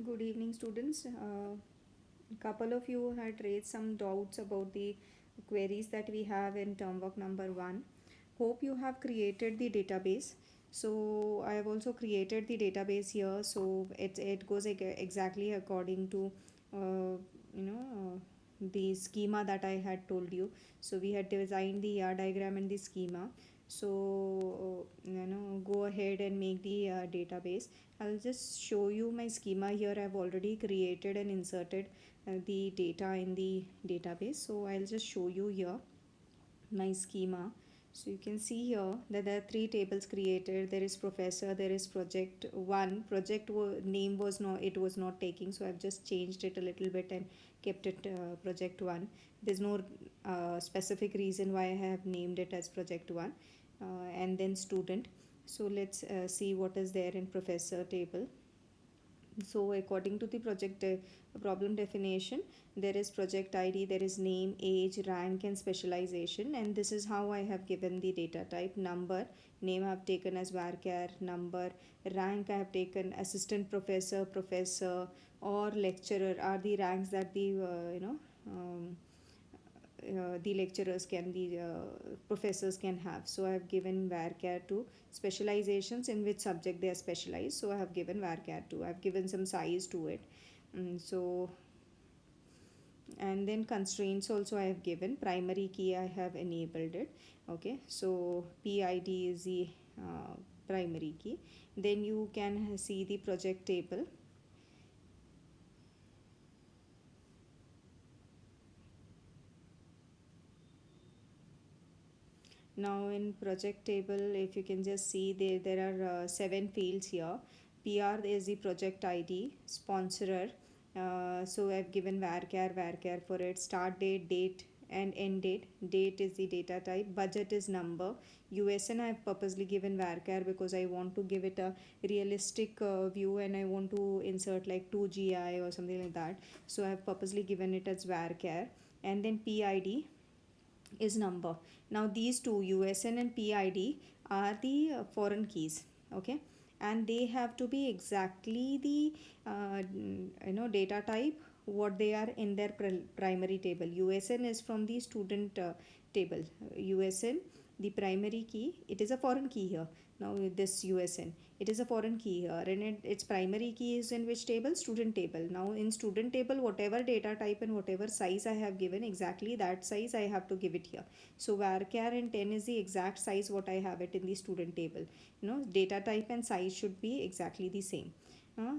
Good evening, students. Couple of you had raised some doubts about the queries that we have in term work number 1. Hope you have created the database. So I have also created the database here. So it goes exactly according to the schema that I had told you. So we had designed the diagram and the schema. So go ahead and make the database. I'll just show you my schema here. I've already created and inserted the data in the database. So I'll just show you here my schema. So you can see here that there are three tables created. There is professor, there is project 1. Name was not, it was not taking, so I've just changed it a little bit and kept it project 1. There's no specific reason why I have named it as project 1. And then student. So let's see what is there in professor table. So according to the project problem definition, there is project id, there is name, age, rank and specialization, and this is how I have given the data type. Number, name I have taken as varchar number, rank I have taken assistant professor, professor or lecturer are the ranks that the lecturers can, the professors can have. So I have given varchar to specializations, in which subject they are specialized, so I have given varchar to. I have given some size to it. So and then constraints also I have given. Primary key I have enabled it. Okay, so PID is the primary key. Then you can see the project table. Now in project table, if you can just see, there are 7 fields here. PR is the project ID, sponsorer. So I've given varchar for it. Start date, date and end date. Date is the data type. Budget is number. USN I have purposely given varchar because I want to give it a realistic view, and I want to insert like 2GI or something like that. So I have purposely given it as varchar. And then PID is number. Now these two, USN and PID, are the foreign keys. Okay, and they have to be exactly the data type what they are in their primary table. USN is from the student table. USN, the primary key, it is a foreign key here. Now this USN, it is a foreign key here, and its primary key is in which table? Student table. Now in student table, whatever data type and whatever size I have given, exactly that size I have to give it here. So varchar and 10 is the exact size what I have it in the student table. Data type and size should be exactly the same.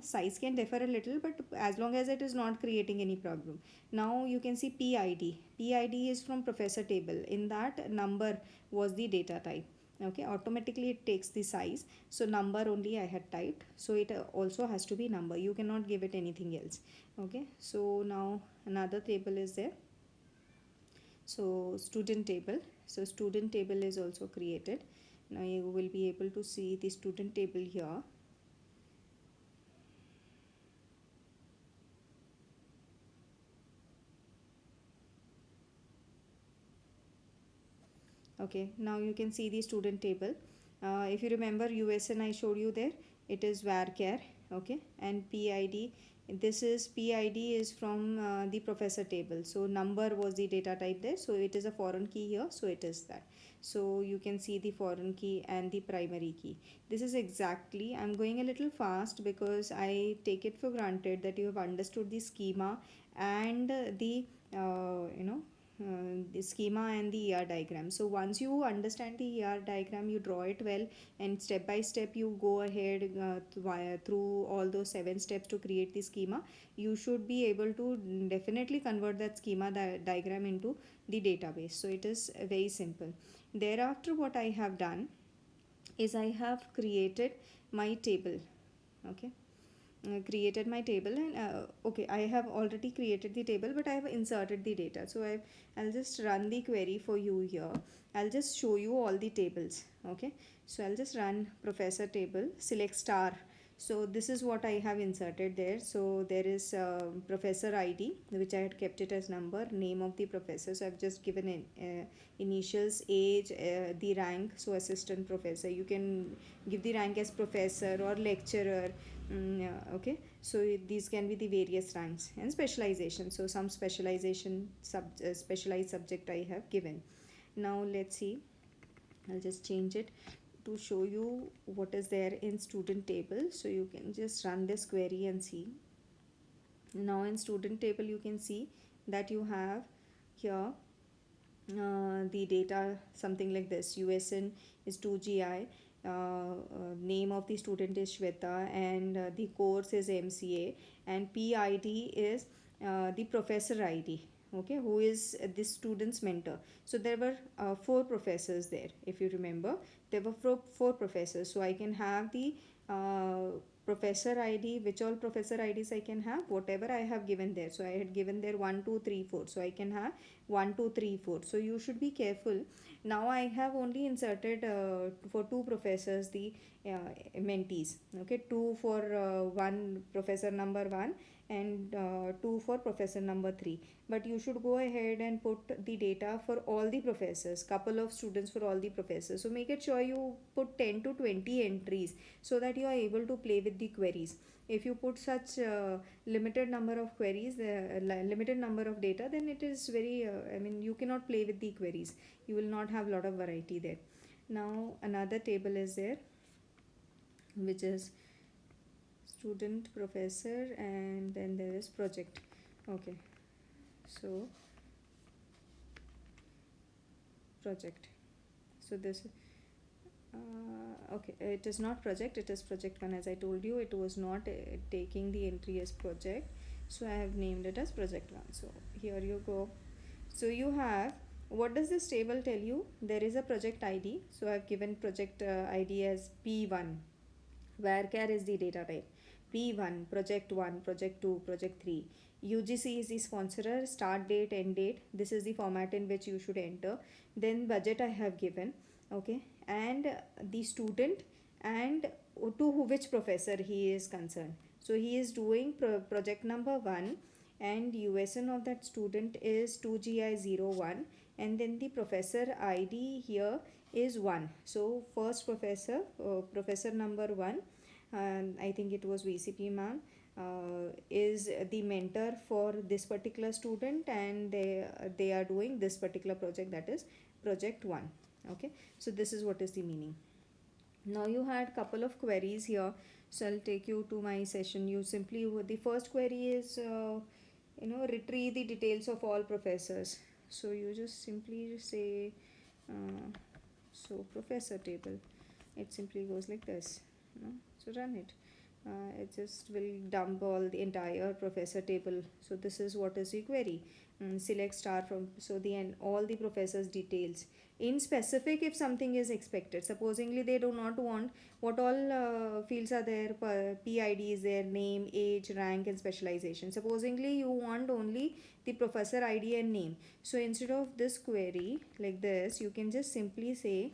Size can differ a little, but as long as it is not creating any problem. Now you can see PID. PID is from professor table. In that, number was the data type. Okay, automatically it takes the size. So number only I had typed. So it also has to be number. You cannot give it anything else. Okay, so now another table is there. So student table. So student table is also created. Now you will be able to see the student table here. Okay, now you can see the student table. If you remember, USN I showed you there, it is varchar. Okay, and PID, this is PID is from the professor table. So number was the data type there, so it is a foreign key here, so it is that. So you can see the foreign key and the primary key. This is exactly, I'm going a little fast because I take it for granted that you have understood the schema and the schema and the ER diagram. So once you understand the ER diagram, you draw it well, and step by step you go ahead through all those 7 steps to create the schema. You should be able to definitely convert that schema diagram into the database. So it is very simple. Thereafter, what I have done is I have created my table. Okay, created my table, and okay, I have already created the table, but I have inserted the data. So I'll just run the query for you here. I'll just show you all the tables. Okay, so I'll just run professor table, select star. So this is what I have inserted there. So there is professor ID, which I had kept it as number, name of the professor. So I've just given initials, age, the rank. So assistant professor, you can give the rank as professor or lecturer, Yeah, okay, so these can be the various ranks and specialization. So some specialized subject I have given. Now let's see, I'll just change it to show you what is there in student table. So you can just run this query and see. Now in student table you can see that you have here the data something like this. USN is 2GI, name of the student is Shweta, and the course is MCA, and PID is the professor ID, okay, who is the student's mentor. So there were four professors there, if you remember. There were four professors, so I can have the uh, professor ID. Which all professor IDs I can have? Whatever I have given there. So I had given there 1 2 3 4, so I can have 1 2 3 4. So you should be careful. Now I have only inserted for two professors the mentees, okay, two for one professor number 1, and two for professor number 3. But you should go ahead and put the data for all the professors, couple of students for all the professors. So make it sure you put 10 to 20 entries so that you are able to play with the queries. If you put such limited number of queries, limited number of data, then it is very I mean, you cannot play with the queries. You will not have lot of variety there. Now another table is there, which is student, professor, and then there is project. Okay, so project. So this okay, it is not project, it is project 1. As I told you, it was not taking the entry as project, so I have named it as project 1. So here you go. So you have, what does this table tell you? There is a project ID, so I have given project ID as P1. Varchar is the data type. P1, project 1, project 2, project 3. UGC is the sponsorer, start date, end date. This is the format in which you should enter. Then budget I have given, okay, and the student, and to which professor he is concerned. So he is doing project number 1, and USN of that student is 2GI01, and then the professor ID here is 1. So first professor, professor number 1, I think it was VCP ma'am, is the mentor for this particular student, and they are doing this particular project, that is project 1. Okay, so this is what is the meaning. Now you had couple of queries here, so I'll take you to my session. You simply, the first query is retrieve the details of all professors. So you just simply say so professor table, it simply goes like this, so run it. It just will dump all the entire professor table. So this is what is the query. Select star from, so the end all the professors details in specific. If something is expected, supposingly they do not want, what all fields are there, PID is there, name, age, rank, and specialization. Supposingly you want only the professor ID and name. So instead of this query like this, you can just simply say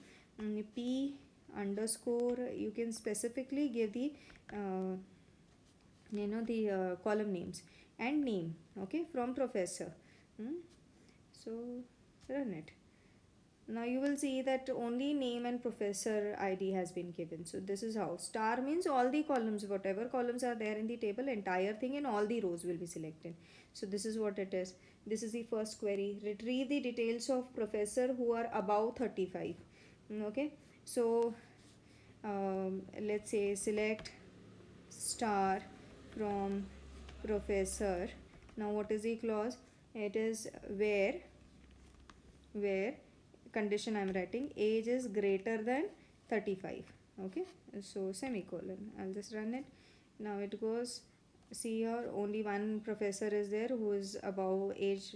P underscore, you can specifically give the column names and name, okay, from professor. So run it. Now you will see that only name and professor ID has been given. So this is how. Star means all the columns, whatever columns are there in the table, entire thing and all the rows will be selected. So this is what it is. This is the first query. Retrieve the details of professor who are above 35. Okay, so let's say select star from professor. Now what is the clause? It is where condition I am writing, age is greater than 35. Okay, so semicolon. I'll just run it. Now it goes, see here, only one professor is there who is above age.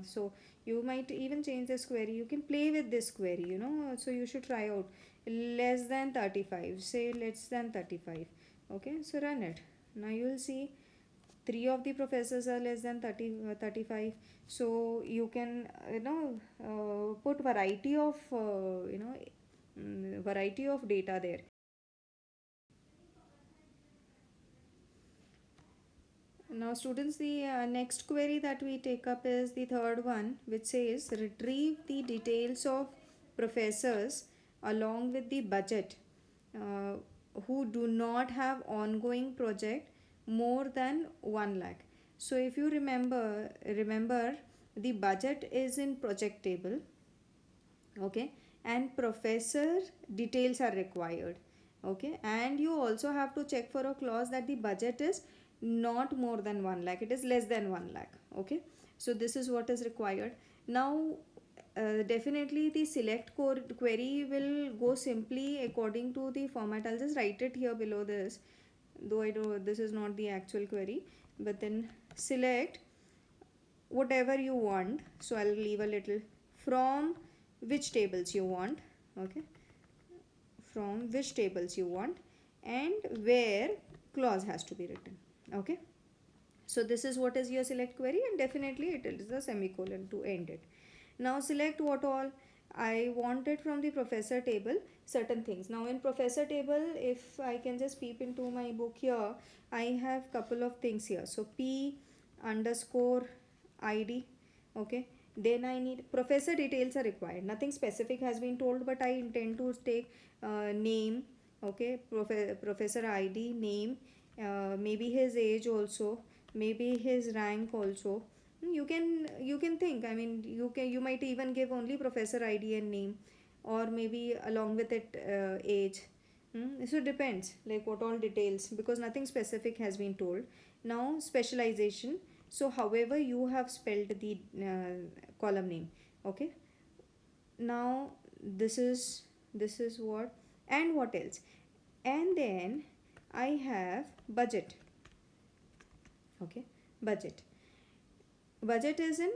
So you might even change this query. You can play with this query, so you should try out. Less than 35, say less than 35. Okay, so run it. Now you will see three of the professors are less than 35. So you can put variety of variety of data there. Now students, the next query that we take up is the third one, which says retrieve the details of professors along with the budget. uh, who do not have ongoing project more than 1 lakh. So if you remember the budget is in project table, okay, and professor details are required, okay, and you also have to check for a clause that the budget is not more than 1 lakh, it is less than 1 lakh, okay. So this is what is required. Now definitely the select query will go simply according to the format. I'll just write it here below this, though I do this is not the actual query, but then select whatever you want. So I'll leave a little from which tables you want, okay, from which tables you want, and where clause has to be written, okay. So this is what is your select query, and definitely it is a semicolon to end it. Now select what all. I wanted from the professor table certain things. Now in professor table, if I can just peep into my book here, I have couple of things here. So P underscore ID, okay. Then I need professor details are required. Nothing specific has been told, but I intend to take name, okay, professor ID, name, maybe his age also, maybe his rank also. You can think, I mean, you might even give only professor ID and name, or maybe along with it age. So depends like what all details, because nothing specific has been told. Now specialization, so however you have spelled the column name, okay. Now this is what, and what else, and then I have budget, okay. Budget is in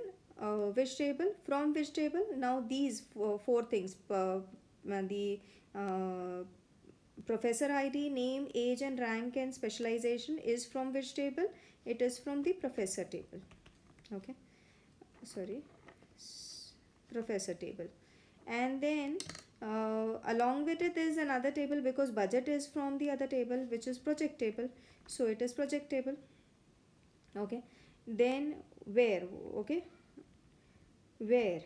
which table, from which table. Now these four things, the uh, professor ID, name, age and rank and specialization is from which table? It is from the professor table, okay. Sorry, professor table. And then along with it is another table, because budget is from the other table, which is project table, so it is project table, okay. Then where, okay, where,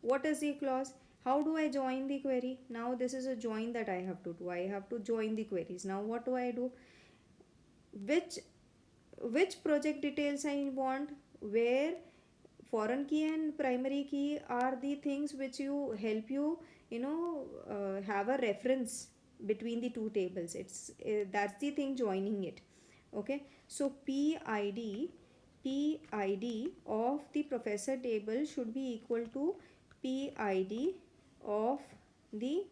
what is the clause, how do I join the query? Now this is a join that I have to do. I have to join the queries. Now what do I do? Which project details I want, where foreign key and primary key are the things which you help you, have a reference between the two tables. It's that's the thing joining it, okay. So PID of the professor table should be equal to PID of the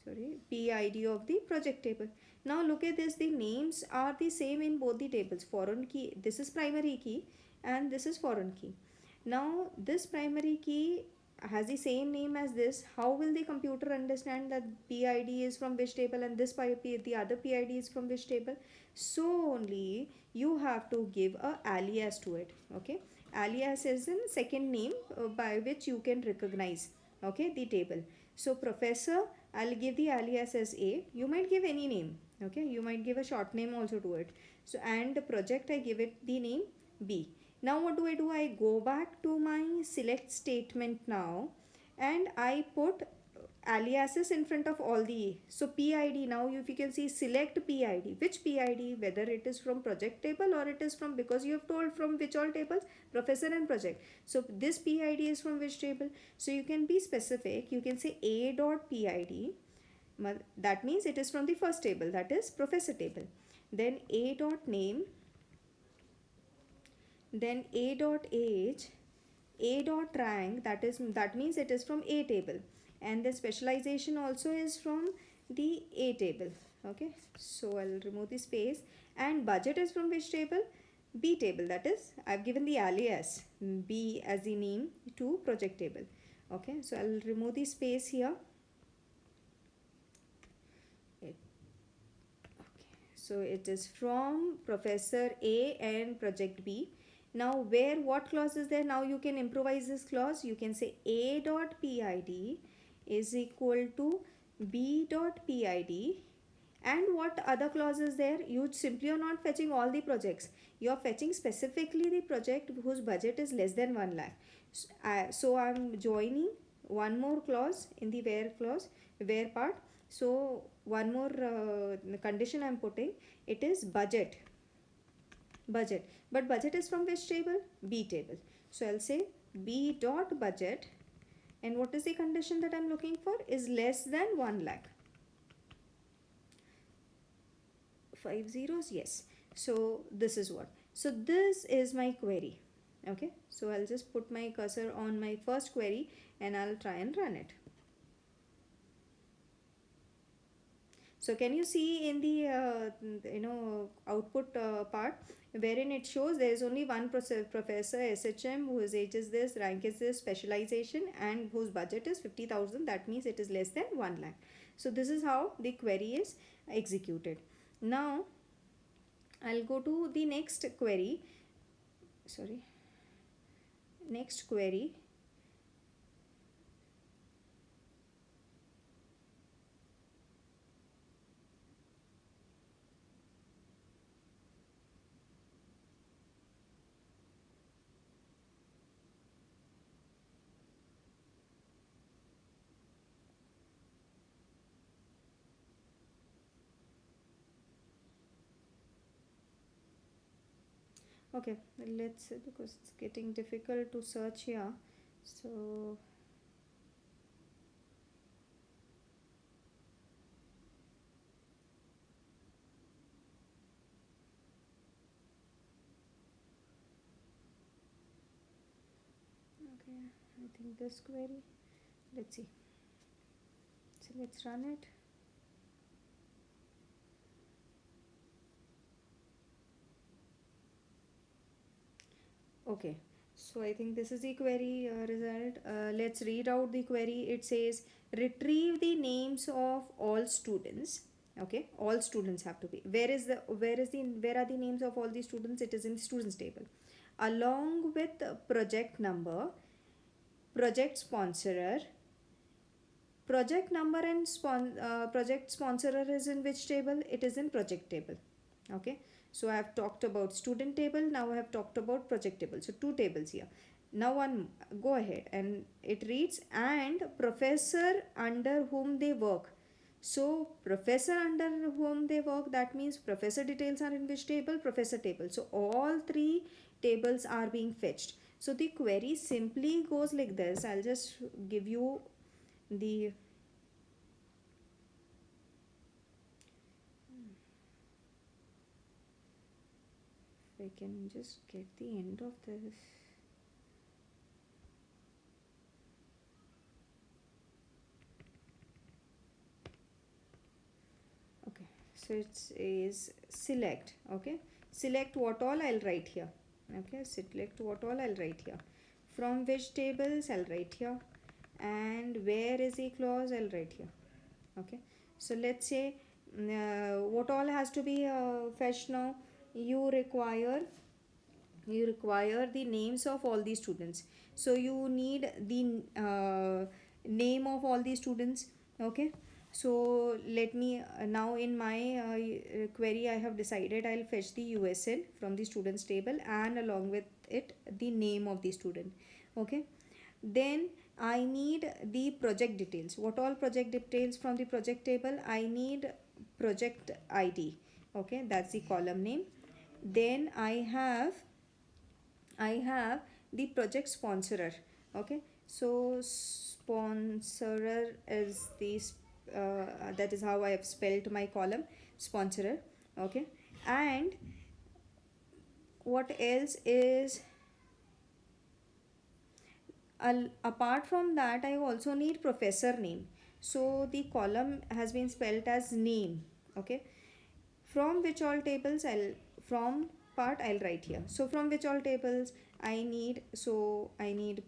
PID of the project table. Now look at this, the names are the same in both the tables. Foreign key, this is primary key and this is foreign key. Now this primary key has the same name as this. How will the computer understand that PID is from which table and the other PID is from which table? So only you have to give a alias to it, okay. Alias is in second name by which you can recognize, okay, the table. So professor, I'll give the alias as A. You might give any name, okay. You might give a short name also to it. So and the project, I give it the name B. Now what do? I go back to my select statement now, and I put aliases in front of all the, so PID, now if you can see select PID, which PID, whether it is from project table or it is from, because you have told from which all tables, professor and project. So this PID is from which table? So you can be specific, you can say A dot PID, that means it is from the first table, that is professor table. Then A dot name, then A dot age, A dot rank, that means it is from A table, and the specialization also is from the A table, okay. So I'll remove the space, and budget is from which table? B table, that is I've given the alias B as the name to project table, okay. So I'll remove the space here. So it is from professor A and project B. Now where, what clause is there? Now you can improvise this clause. You can say A dot PID is equal to B dot PID, and what other clause is there? You simply are not fetching all the projects. You are fetching specifically the project whose budget is less than 1 lakh. So I'm joining one more clause in the where clause, where part. So one more condition I'm putting, it is budget. Budget, but budget is from which table? B table. So I'll say B dot budget, and what is the condition that I'm looking for? Is less than 1 lakh. 5 zeros, yes. So this is what, so this is my query. Okay, so I'll just put my cursor on my first query and I'll try and run it. So can you see in the output part, wherein it shows there is only one professor SHM whose age is this, rank is this, specialization, and whose budget is 50,000. That means it is less than 1 lakh. So this is how the query is executed. Now I'll go to the next query. Sorry, next query. Okay, let's see, because it's getting difficult to search here. So okay, I think this query, let's see. So let's run it. Okay, so I think this is the query result. Let's read out the query. It says retrieve the names of all students. Okay, all students have to be. Where are the names of all the students? It is in students table, along with project number, project sponsorer. Project number and project sponsorer is in which table? It is in project table. Okay, so I have talked about student table, now I have talked about project table, so two tables here. Now one, go ahead, and it reads and professor under whom they work. So professor under whom they work, that means professor details are in which table? Professor table. So all three tables are being fetched. So the query simply goes like this. I'll just give you the I can just get the end of this. Okay, so it is select. Okay, select what all I'll write here. Okay, select what all I'll write here. From which tables I'll write here, and where is the clause I'll write here. Okay, so let's say what all has to be fetched now. You require the names of all the students, so you need the name of all the students. Okay, so let me now in my query I have decided I'll fetch the USN from the students table, and along with it the name of the student. Okay, then I need the project details. What all project details from the project table? I need project ID. Okay, that's the column name. Then I have the project sponsorer. Okay, so sponsorer is the that is how I have spelled my column, sponsorer. Okay, and what else is, apart from that I also need professor name. So the column has been spelled as name. Okay, from which all tables from part I'll write here. So from which all tables I need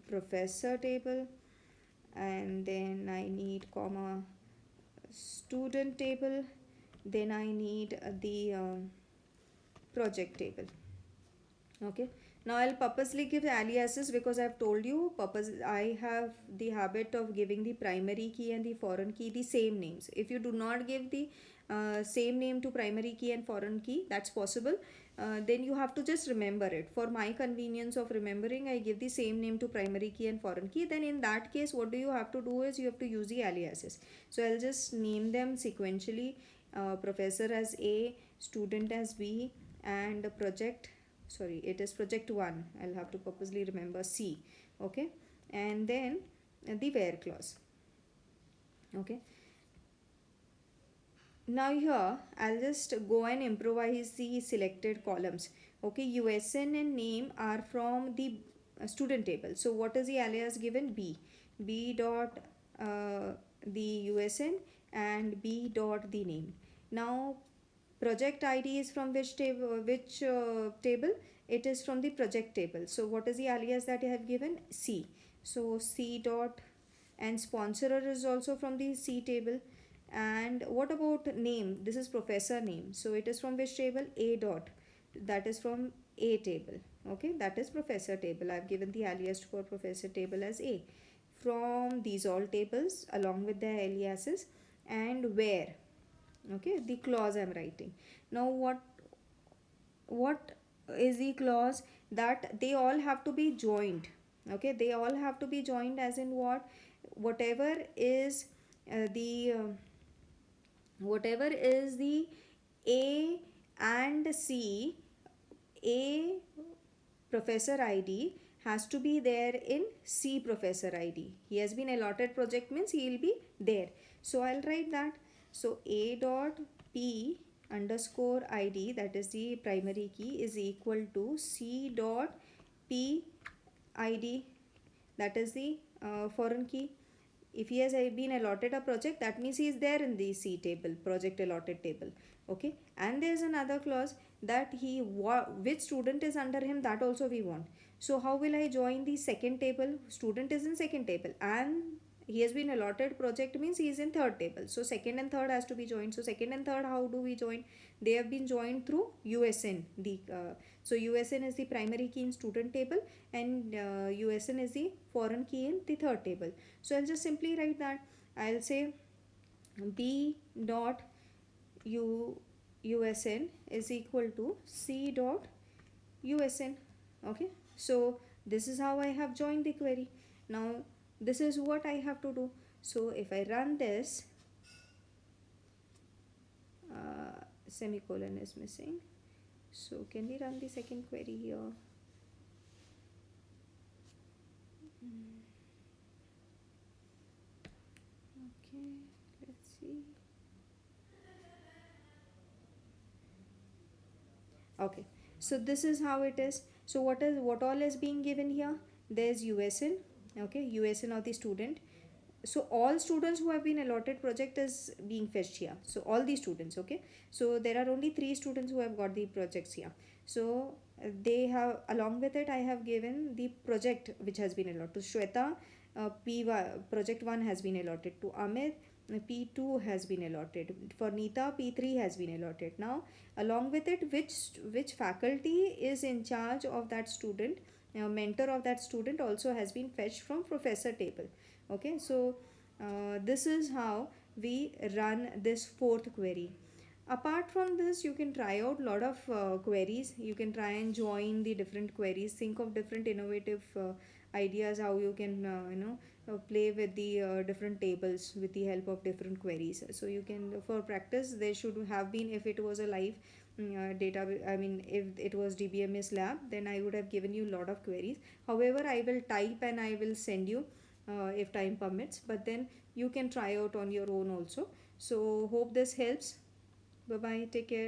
professor table, and then I need comma student table, then I need the project table. Okay, Now I'll purposely give aliases because I've told you I have the habit of giving the primary key and the foreign key the same names. If you do not give the same name to primary key and foreign key, that's possible. Then you have to just remember it. For my convenience of remembering, I give the same name to primary key and foreign key. Then in that case, what do you have to do is you have to use the aliases. So I'll just name them sequentially. Professor as A, student as B, and project, sorry, it is project 1. I'll have to purposely remember C. Okay, and then the where clause. Okay, now here I'll just go and improvise the selected columns. Okay, USN and name are from the student table. So what is the alias given? B dot the USN and B dot the name. Now project ID is from which table? Table? It is from the project table. So what is the alias that I have given? C. So C dot, and sponsorer is also from the C table. And what about name? This is professor name. So it is from which table? A dot. That is from A table. Okay, that is professor table. I've given the alias for professor table as A. From these all tables along with their aliases. And where? Okay, the clause I'm writing. Now what is the clause? That they all have to be joined. Okay, they all have to be joined, as in what? Whatever is the whatever is the A and C, A professor ID has to be there in C professor ID. He has been allotted project means he will be there. So I'll write that. So A dot P underscore ID, that is the primary key, is equal to C dot P ID, that is the foreign key. If he has been allotted a project, that means he is there in the C table, project allotted table. Okay, and there is another clause that which student is under him, that also we want. So how will I join the second table? Student is in second table and he has been allotted project means he is in third table. So second and third has to be joined. So second and third, how do we join? They have been joined through USN. So USN is the primary key in student table and USN is the foreign key in the third table. So I'll just simply write that. I'll say B dot USN is equal to C dot USN. Okay, so this is how I have joined the query. Now this is what I have to do. So if I run this, semicolon is missing. So can we run the second query here? Okay, let's see. Okay, so this is how it is. So what all is being given here? There's USN. Okay, USN of the student. So all students who have been allotted project is being fetched here. So all the students. Okay, so there are only 3 students who have got the projects here. So they have, along with it I have given the project which has been allotted to Shweta. Project 1 has been allotted to Amit. P2 has been allotted for Neeta. P3 has been allotted. Now along with it, which faculty is in charge of that student, mentor of that student, also has been fetched from professor table. Okay, so this is how we run this fourth query. Apart from this, you can try out lot of queries. You can try and join the different queries, think of different innovative ideas how you can play with the different tables with the help of different queries. So you can, for practice, there should have been, if it was a live data, I mean if it was DBMS lab, then I would have given you a lot of queries. However, I will type and I will send you if time permits, but then you can try out on your own also. So hope this helps. Bye bye, take care.